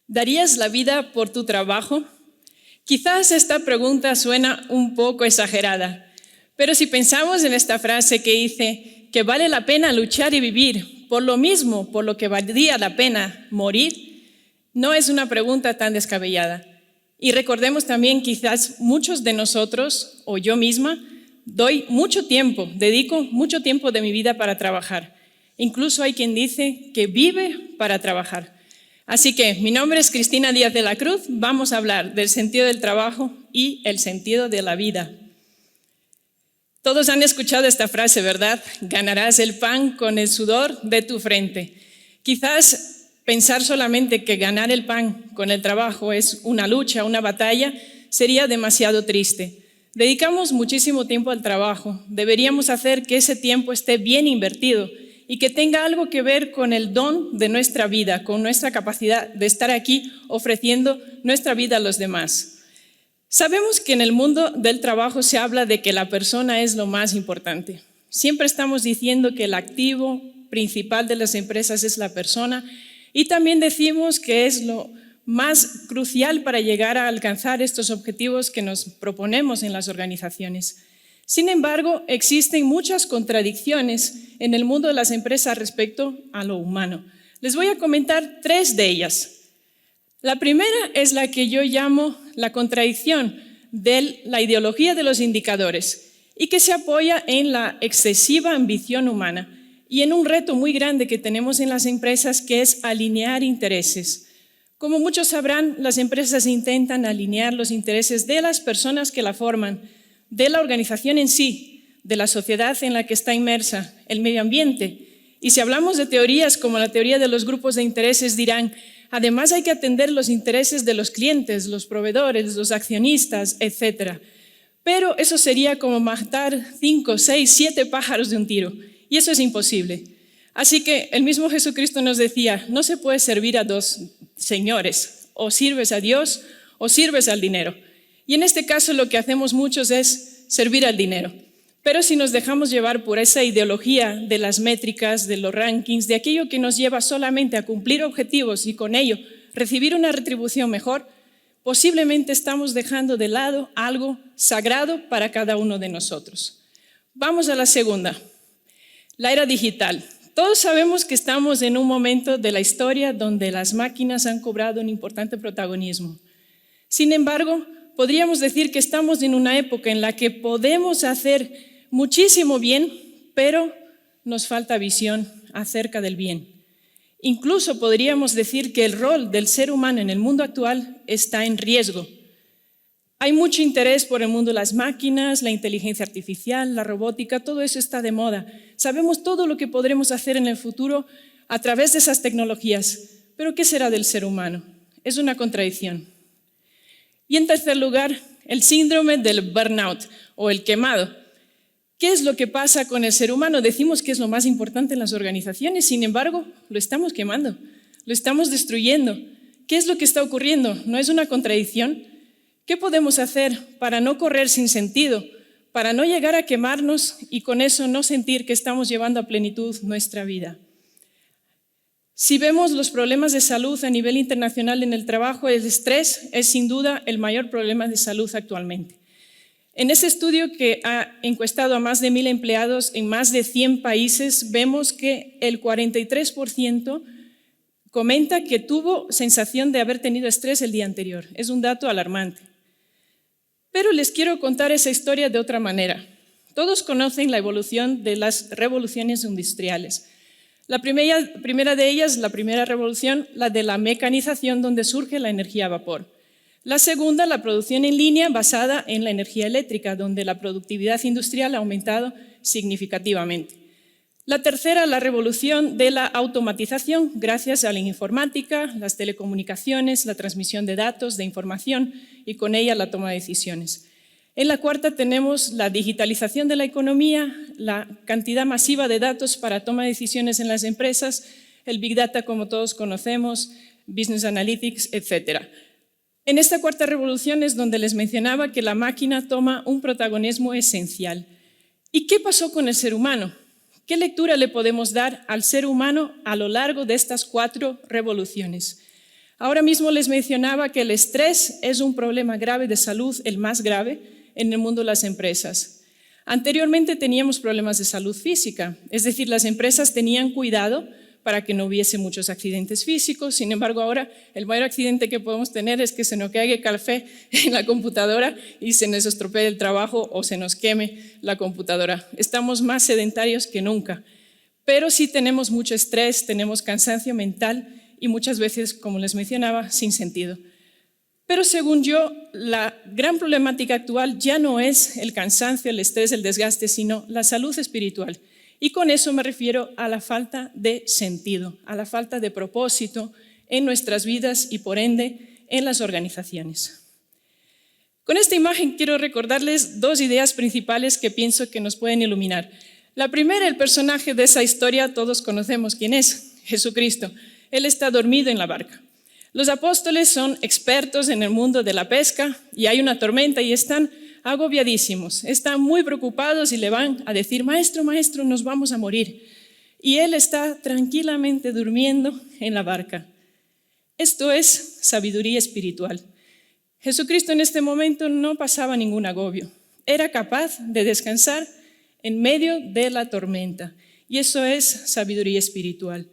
¿Darías la vida por tu trabajo? Quizás esta pregunta suena un poco exagerada, pero si pensamos en esta frase que dice que vale la pena luchar y vivir por lo mismo por lo que valdría la pena morir, no es una pregunta tan descabellada. Y recordemos también, quizás muchos de nosotros, o yo misma, dedico mucho tiempo de mi vida para trabajar. Incluso hay quien dice que vive para trabajar. Así que mi nombre es Cristina Díaz de la Cruz, vamos a hablar del sentido del trabajo y el sentido de la vida. Todos han escuchado esta frase, ¿verdad? Ganarás el pan con el sudor de tu frente. Quizás pensar solamente que ganar el pan con el trabajo es una lucha, una batalla, sería demasiado triste. Dedicamos muchísimo tiempo al trabajo, deberíamos hacer que ese tiempo esté bien invertido y que tenga algo que ver con el don de nuestra vida, con nuestra capacidad de estar aquí ofreciendo nuestra vida a los demás. Sabemos que en el mundo del trabajo se habla de que la persona es lo más importante. Siempre estamos diciendo que el activo principal de las empresas es la persona y también decimos que es lo más crucial para llegar a alcanzar estos objetivos que nos proponemos en las organizaciones. Sin embargo, existen muchas contradicciones en el mundo de las empresas respecto a lo humano. Les voy a comentar 3 de ellas. La primera es la que yo llamo la contradicción de la ideología de los indicadores y que se apoya en la excesiva ambición humana y en un reto muy grande que tenemos en las empresas, que es alinear intereses. Como muchos sabrán, las empresas intentan alinear los intereses de las personas que la forman, de la organización en sí, de la sociedad en la que está inmersa, el medio ambiente. Y si hablamos de teorías como la teoría de los grupos de intereses, dirán, además hay que atender los intereses de los clientes, los proveedores, los accionistas, etc. Pero eso sería como matar 5, 6, 7 pájaros de un tiro, y eso es imposible. Así que el mismo Jesucristo nos decía, no se puede servir a 2 señores, o sirves a Dios o sirves al dinero. Y en este caso lo que hacemos muchos es servir al dinero. Pero si nos dejamos llevar por esa ideología de las métricas, de los rankings, de aquello que nos lleva solamente a cumplir objetivos y con ello recibir una retribución mejor, posiblemente estamos dejando de lado algo sagrado para cada uno de nosotros. Vamos a la segunda, la era digital. Todos sabemos que estamos en un momento de la historia donde las máquinas han cobrado un importante protagonismo. Sin embargo, podríamos decir que estamos en una época en la que podemos hacer muchísimo bien, pero nos falta visión acerca del bien. Incluso podríamos decir que el rol del ser humano en el mundo actual está en riesgo. Hay mucho interés por el mundo de las máquinas, la inteligencia artificial, la robótica, todo eso está de moda. Sabemos todo lo que podremos hacer en el futuro a través de esas tecnologías, pero ¿qué será del ser humano? Es una contradicción. Y en tercer lugar, el síndrome del burnout o el quemado. ¿Qué es lo que pasa con el ser humano? Decimos que es lo más importante en las organizaciones, sin embargo, lo estamos quemando, lo estamos destruyendo. ¿Qué es lo que está ocurriendo? ¿No es una contradicción? ¿Qué podemos hacer para no correr sin sentido, para no llegar a quemarnos y con eso no sentir que estamos llevando a plenitud nuestra vida? Si vemos los problemas de salud a nivel internacional en el trabajo, el estrés es sin duda el mayor problema de salud actualmente. En este estudio que ha encuestado a más de 1.000 empleados en más de 100 países, vemos que el 43% comenta que tuvo sensación de haber tenido estrés el día anterior. Es un dato alarmante. Pero les quiero contar esa historia de otra manera. Todos conocen la evolución de las revoluciones industriales. La primera de ellas, la primera revolución, la de la mecanización, donde surge la energía a vapor. La segunda, la producción en línea basada en la energía eléctrica, donde la productividad industrial ha aumentado significativamente. La tercera, la revolución de la automatización, gracias a la informática, las telecomunicaciones, la transmisión de datos, de información y con ella la toma de decisiones. En la cuarta tenemos la digitalización de la economía, la cantidad masiva de datos para toma de decisiones en las empresas, el Big Data como todos conocemos, Business Analytics, etc. En esta cuarta revolución es donde les mencionaba que la máquina toma un protagonismo esencial. ¿Y qué pasó con el ser humano? ¿Qué lectura le podemos dar al ser humano a lo largo de estas 4 revoluciones? Ahora mismo les mencionaba que el estrés es un problema grave de salud, el más grave en el mundo de las empresas. Anteriormente teníamos problemas de salud física, es decir, las empresas tenían cuidado para que no hubiese muchos accidentes físicos. Sin embargo, ahora el mayor accidente que podemos tener es que se nos caiga café en la computadora y se nos estropee el trabajo o se nos queme la computadora. Estamos más sedentarios que nunca, pero sí tenemos mucho estrés, tenemos cansancio mental y muchas veces, como les mencionaba, sin sentido. Pero según yo, la gran problemática actual ya no es el cansancio, el estrés, el desgaste, sino la salud espiritual. Y con eso me refiero a la falta de sentido, a la falta de propósito en nuestras vidas y por ende en las organizaciones. Con esta imagen quiero recordarles dos ideas principales que pienso que nos pueden iluminar. La primera, el personaje de esa historia, todos conocemos quién es, Jesucristo. Él está dormido en la barca. Los apóstoles son expertos en el mundo de la pesca y hay una tormenta y están agobiadísimos, están muy preocupados y le van a decir, maestro, maestro, nos vamos a morir. Y él está tranquilamente durmiendo en la barca. Esto es sabiduría espiritual. Jesucristo en este momento no pasaba ningún agobio, era capaz de descansar en medio de la tormenta y eso es sabiduría espiritual.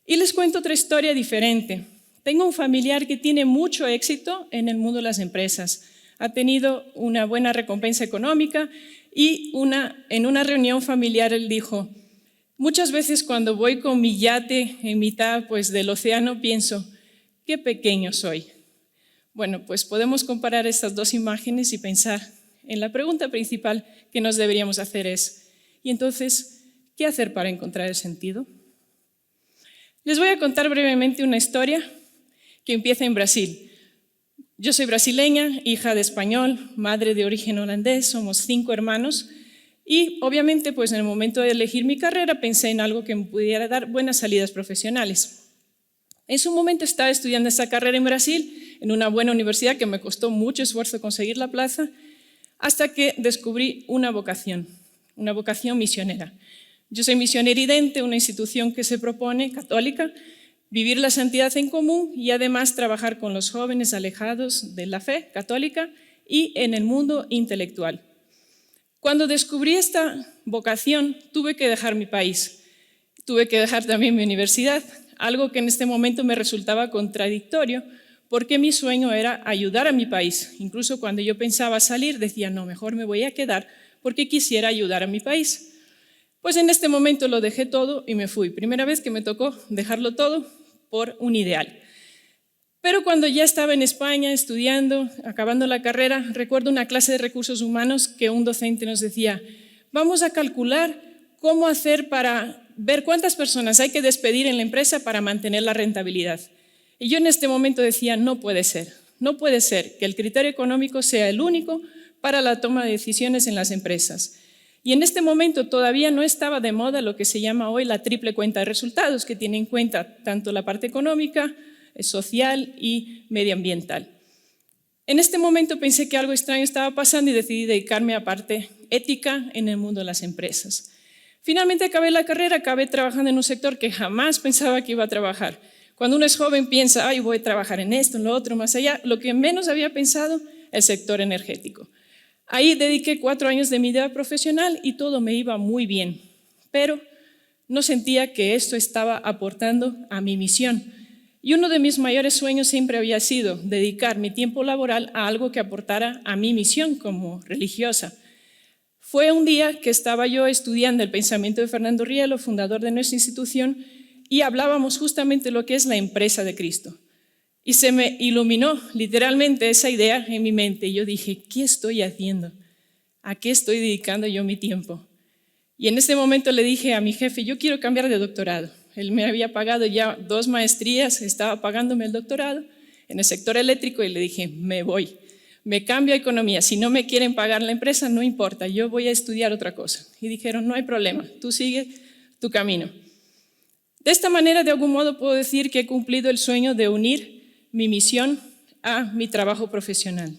Y les cuento otra historia diferente. Tengo un familiar que tiene mucho éxito en el mundo de las empresas. Ha tenido una buena recompensa económica y en una reunión familiar él dijo, muchas veces cuando voy con mi yate en mitad del océano pienso, qué pequeño soy. Bueno, pues podemos comparar estas dos imágenes y pensar en la pregunta principal que nos deberíamos hacer es, ¿y entonces qué hacer para encontrar el sentido? Les voy a contar brevemente una historia que empieza en Brasil. Yo soy brasileña, hija de español, madre de origen holandés, somos 5 hermanos y obviamente en el momento de elegir mi carrera pensé en algo que me pudiera dar buenas salidas profesionales. En su momento estaba estudiando esa carrera en Brasil, en una buena universidad que me costó mucho esfuerzo conseguir la plaza, hasta que descubrí una vocación misionera. Yo soy misionera Idente, una institución que se propone, católica, vivir la santidad en común y además trabajar con los jóvenes alejados de la fe católica y en el mundo intelectual. Cuando descubrí esta vocación, tuve que dejar mi país, tuve que dejar también mi universidad, algo que en este momento me resultaba contradictorio porque mi sueño era ayudar a mi país. Incluso cuando yo pensaba salir, decía, no, mejor me voy a quedar porque quisiera ayudar a mi país. Pues en este momento lo dejé todo y me fui. Primera vez que me tocó dejarlo todo por un ideal. Pero cuando ya estaba en España estudiando, acabando la carrera, recuerdo una clase de recursos humanos que un docente nos decía, vamos a calcular cómo hacer para ver cuántas personas hay que despedir en la empresa para mantener la rentabilidad. Y yo en este momento decía, no puede ser que el criterio económico sea el único para la toma de decisiones en las empresas. Y en este momento todavía no estaba de moda lo que se llama hoy la triple cuenta de resultados, que tiene en cuenta tanto la parte económica, social y medioambiental. En este momento pensé que algo extraño estaba pasando y decidí dedicarme a parte ética en el mundo de las empresas. Finalmente acabé la carrera, acabé trabajando en un sector que jamás pensaba que iba a trabajar. Cuando uno es joven piensa, ay, voy a trabajar en esto, en lo otro, más allá. Lo que menos había pensado, el sector energético. Ahí dediqué 4 años de mi vida profesional y todo me iba muy bien, pero no sentía que esto estaba aportando a mi misión. Y uno de mis mayores sueños siempre había sido dedicar mi tiempo laboral a algo que aportara a mi misión como religiosa. Fue un día que estaba yo estudiando el pensamiento de Fernando Rielo, fundador de nuestra institución, y hablábamos justamente de lo que es la empresa de Cristo. Y se me iluminó literalmente esa idea en mi mente. Y yo dije, ¿qué estoy haciendo? ¿A qué estoy dedicando yo mi tiempo? Y en ese momento le dije a mi jefe, yo quiero cambiar de doctorado. Él me había pagado ya 2 maestrías, estaba pagándome el doctorado en el sector eléctrico y le dije, me voy, me cambio a economía. Si no me quieren pagar la empresa, no importa, yo voy a estudiar otra cosa. Y dijeron, no hay problema, tú sigue tu camino. De esta manera, de algún modo, puedo decir que he cumplido el sueño de unir mi misión a mi trabajo profesional.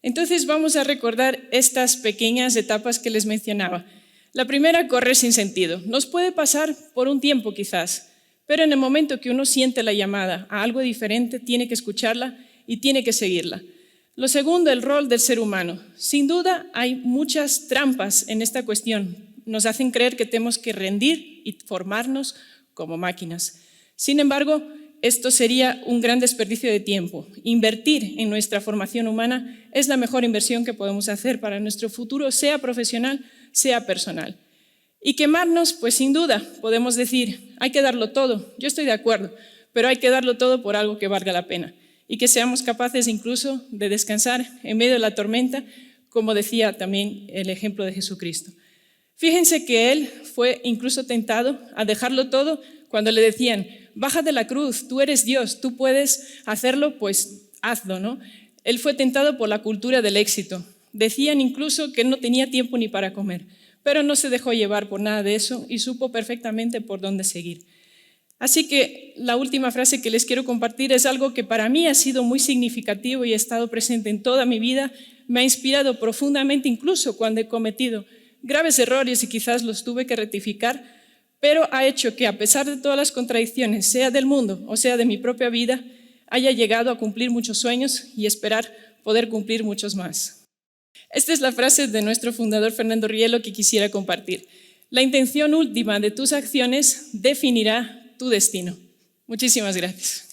Entonces vamos a recordar estas pequeñas etapas que les mencionaba. La primera, correr sin sentido. Nos puede pasar por un tiempo quizás, pero en el momento que uno siente la llamada a algo diferente, tiene que escucharla y tiene que seguirla. Lo segundo, el rol del ser humano. Sin duda hay muchas trampas en esta cuestión. Nos hacen creer que tenemos que rendir y formarnos como máquinas. Sin embargo, esto sería un gran desperdicio de tiempo. Invertir en nuestra formación humana es la mejor inversión que podemos hacer para nuestro futuro, sea profesional, sea personal. Y quemarnos, pues sin duda, podemos decir, hay que darlo todo. Yo estoy de acuerdo, pero hay que darlo todo por algo que valga la pena y que seamos capaces incluso de descansar en medio de la tormenta, como decía también el ejemplo de Jesucristo. Fíjense que Él fue incluso tentado a dejarlo todo cuando le decían, baja de la cruz, tú eres Dios, tú puedes hacerlo, pues hazlo, ¿no? Él fue tentado por la cultura del éxito. Decían incluso que él no tenía tiempo ni para comer, pero no se dejó llevar por nada de eso y supo perfectamente por dónde seguir. Así que la última frase que les quiero compartir es algo que para mí ha sido muy significativo y ha estado presente en toda mi vida, me ha inspirado profundamente incluso cuando he cometido graves errores y quizás los tuve que rectificar, pero ha hecho que a pesar de todas las contradicciones, sea del mundo o sea de mi propia vida, haya llegado a cumplir muchos sueños y esperar poder cumplir muchos más. Esta es la frase de nuestro fundador Fernando Rielo que quisiera compartir. La intención última de tus acciones definirá tu destino. Muchísimas gracias.